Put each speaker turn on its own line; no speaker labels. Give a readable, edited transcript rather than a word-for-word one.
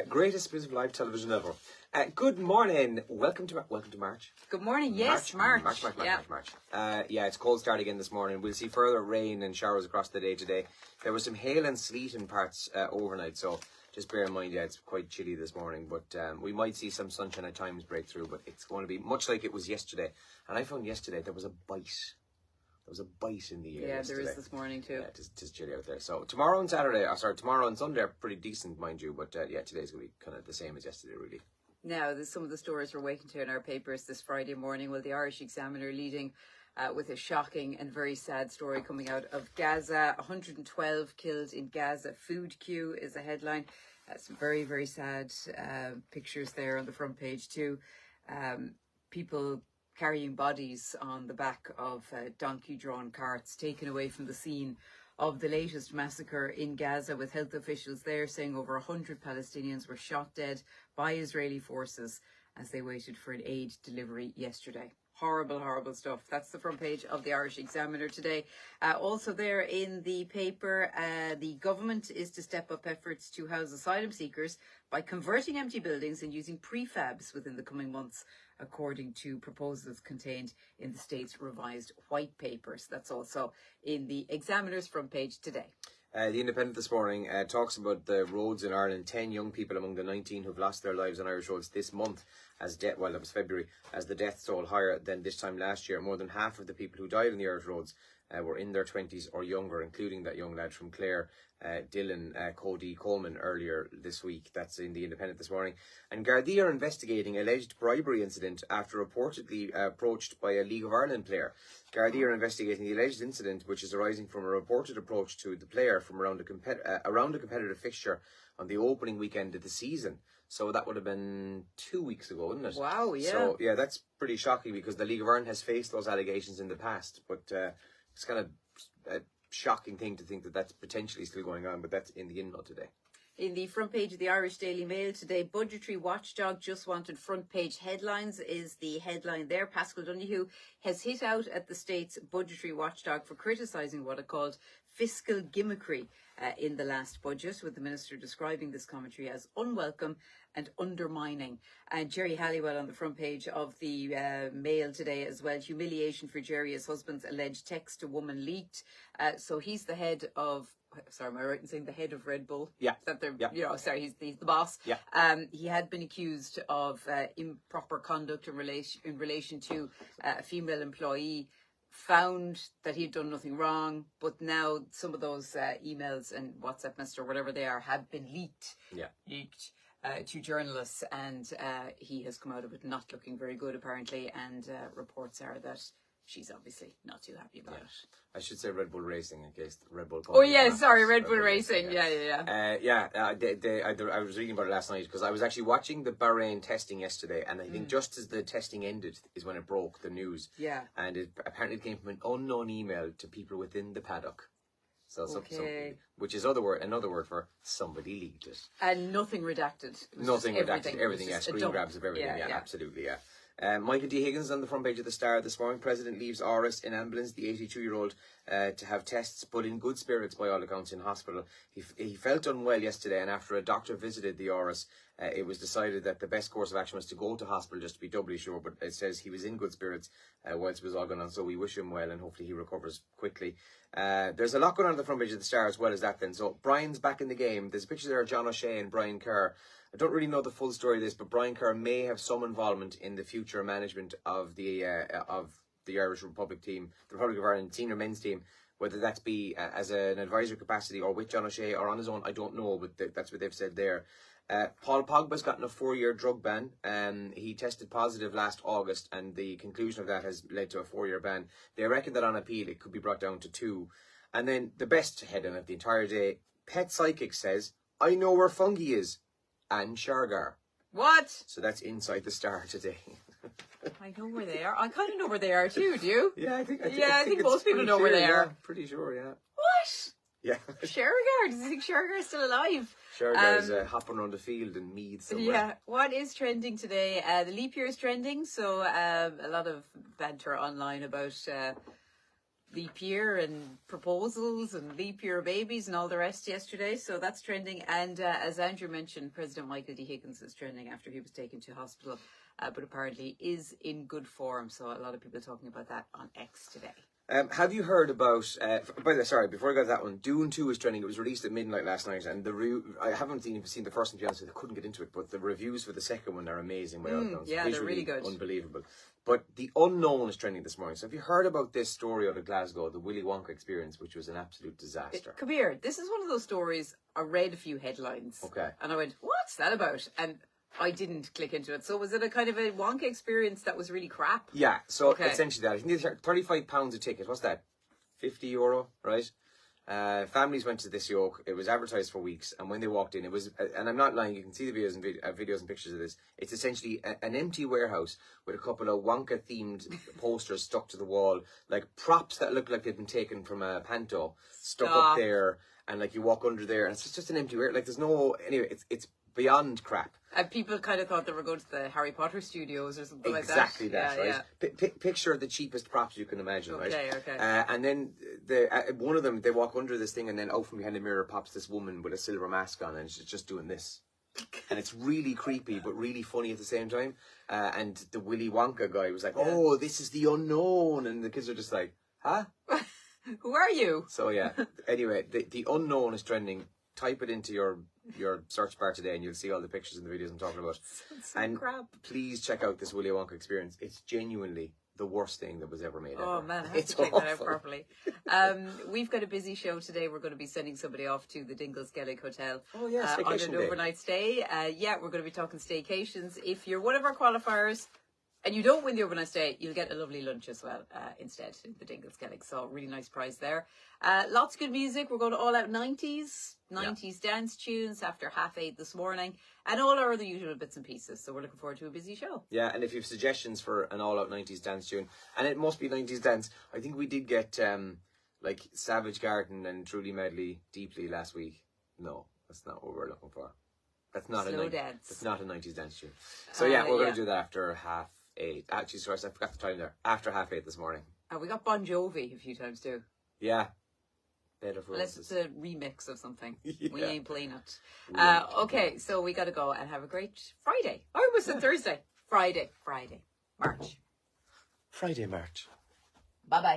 Greatest piece of live television ever. Good morning. Welcome to March.
Good morning. Yes, March.
March. It's cold start again this morning. We'll see further rain and showers across the day today. There was some hail and sleet in parts overnight, so just bear in mind, it's quite chilly this morning. But we might see some sunshine at times break through, but it's going to be much like it was yesterday. And I found yesterday there was a bite. There was a bite in the air.
Yeah,
yesterday.
there is this morning too.
Yeah, it is chilly out there. So tomorrow and Sunday are pretty decent, mind you. But today's going to be kind of the same as yesterday, really.
Now, there's some of the stories we're waking to in our papers this Friday morning. Well, the Irish Examiner leading with a shocking and very sad story coming out of Gaza. 112 killed in Gaza. Food queue is a headline. Some very, very sad pictures there on the front page too. People carrying bodies on the back of donkey-drawn carts taken away from the scene of the latest massacre in Gaza, with health officials there saying over 100 Palestinians were shot dead by Israeli forces as they waited for an aid delivery yesterday. Horrible, horrible stuff. That's the front page of the Irish Examiner today. Also there in the paper, the government is to step up efforts to house asylum seekers by converting empty buildings and using prefabs within the coming months, according to proposals contained in the state's revised white papers. That's also in the Examiner's front page today.
The Independent this morning talks about the roads in Ireland. 10 young people among the 19 who've lost their lives on Irish roads this month, that was February, as the death toll higher than this time last year. More than half of the people who died on the Irish roads were in their 20s or younger, including that young lad from Clare, Dylan Cody Coleman, earlier this week. That's in the Independent this morning. And Gardaí are investigating alleged bribery incident after reportedly approached by a League of Ireland player. Gardaí are investigating the alleged incident, which is arising from a reported approach to the player from around a competitive fixture on the opening weekend of the season. So that would have been 2 weeks ago, wouldn't it?
Wow, yeah.
So, yeah, that's pretty shocking because the League of Ireland has faced those allegations in the past. But it's kind of a shocking thing to think that that's potentially still going on, but that's in the Inno today.
In the front page of the Irish Daily Mail today, budgetary watchdog just wanted front page headlines is the headline there. Pascal Donoghue has hit out at the state's budgetary watchdog for criticising what it called fiscal gimmickry in the last budget, with the minister describing this commentary as unwelcome and undermining. And Jerry Halliwell on the front page of the Mail today as well. Humiliation for Jerry, his husband's alleged text to woman leaked. So he's the head of... Sorry, am I right in saying the head of Red Bull?
Yeah.
He's the boss.
Yeah.
He had been accused of improper conduct in relation to a female employee, found that he had done nothing wrong, but now some of those emails and WhatsApp messages or whatever they are have been leaked.
Yeah.
Leaked to journalists, and he has come out of it not looking very good, apparently, and reports are that she's obviously not too happy about it.
I should say Red Bull Racing in case Red Bull...
Oh, yeah, sorry, Red Bull Racing. I
was reading about it last night because I was actually watching the Bahrain testing yesterday, and I think just as the testing ended is when it broke, the news.
Yeah.
And it apparently came from an unknown email to people within the paddock. So which is another word for somebody leaked it.
And nothing redacted.
Nothing redacted. Everything, screen grabs of everything. Yeah, absolutely, yeah. Michael D. Higgins on the front page of the Star this morning. President leaves Áras in ambulance, the 82-year-old, to have tests, but in good spirits by all accounts in hospital. He felt unwell yesterday, and after a doctor visited the Áras, it was decided that the best course of action was to go to hospital just to be doubly sure, but it says he was in good spirits whilst it was all going on, so we wish him well and hopefully he recovers quickly. There's a lot going on the front page of the Star as well as that then. So Brian's back in the game. There's a picture there of John O'Shea and Brian Kerr. I don't really know the full story of this, but Brian Kerr may have some involvement in the future management of the Irish Republic team, the Republic of Ireland senior men's team. Whether that be as an advisory capacity or with John O'Shea or on his own, I don't know, but that's what they've said there. Paul Pogba's gotten a 4-year drug ban. He tested positive last August, and the conclusion of that has led to a 4-year ban. They reckon that on appeal it could be brought down to 2. And then the best headline of the entire day, Pet Psychic says, I know where fungi is. And Shargar.
What?
So that's inside the Star today.
I know where they are. I kind of know where they are too, do you?
Yeah, I think
most people know where they are.
Yeah, pretty sure, yeah.
What?
Yeah.
Shergar? Does he think Shergar is still alive?
Shergar's hopping around the field in Meath somewhere.
Yeah. What is trending today? The leap year is trending, so a lot of banter online about leap year and proposals and leap year babies and all the rest yesterday. So that's trending. And as Andrew mentioned, President Michael D. Higgins is trending after he was taken to hospital, but apparently is in good form. So a lot of people talking about that on X today.
Have you heard about, by the way, sorry, before I go to that one, Dune 2 is trending. It was released at midnight last night, and I haven't even seen the first one, to be honest, I couldn't get into it, but the reviews for the second one are amazing.
Yeah, they're really good.
Unbelievable. But The Unknown is trending this morning. So have you heard about this story out of Glasgow, the Willy Wonka experience, which was an absolute disaster?
Kabir, this is one of those stories, I read a few headlines.
Okay.
And I went, what's that about? And I didn't click into it. So was it a kind of a Wonka experience that was really crap?
Yeah, so essentially that. I think it's £35 a ticket. What's that? €50, right? Families went to this yoke. It was advertised for weeks, and when they walked in, it was, and I'm not lying, you can see the videos and pictures of this. It's essentially an empty warehouse with a couple of Wonka themed posters stuck to the wall, like props that look like they've been taken from a panto, stuck up there, and like you walk under there, and it's just an empty warehouse. Like there's no, anyway, it's beyond crap.
And people kind of thought they were going to the Harry Potter studios or something like that.
Exactly that, right? Yeah. Picture the cheapest props you can imagine, right?
Okay.
And then one of them, they walk under this thing, and then out from behind the mirror pops this woman with a silver mask on, and she's just doing this. And it's really creepy, but really funny at the same time. And the Willy Wonka guy was like, oh, this is the unknown. And the kids are just like, huh?
Who are you?
So, yeah. Anyway, the Unknown is trending. Type it into your search bar today and you'll see all the pictures and the videos I'm talking about.
And crap.
Please check out this Willy Wonka experience. It's genuinely the worst thing that was ever made.
Oh
ever.
Man, I have to check that out properly. We've got a busy show today. We're going to be sending somebody off to the Dingles Gaelic Hotel
on an
overnight stay. We're going to be talking staycations. If you're one of our qualifiers and you don't win the overnight stay, you'll get a lovely lunch as well instead in the Dingles Gaelic. So really nice prize there. Lots of good music. We're going to all out 90s dance tunes after 8:30 this morning, and all our other usual bits and pieces. So we're looking forward to a busy show. Yeah,
and if you have suggestions for an all-out 90s dance tune, and it must be 90s dance, I think we did get like Savage Garden and Truly Madly Deeply last week. No, that's not what we're looking for. That's not
Slow dance.
That's not a 90s dance tune. So we're going to do that after 8:30. Actually, sorry, I forgot the time there. After 8:30 this morning.
We got Bon Jovi a few times too.
Yeah. Bed of Roses.
Unless it's a remix of something. We ain't playing it. Okay, so we got to go and have a great Friday. Oh, it was Thursday. Friday. March.
Friday, March.
Bye-bye.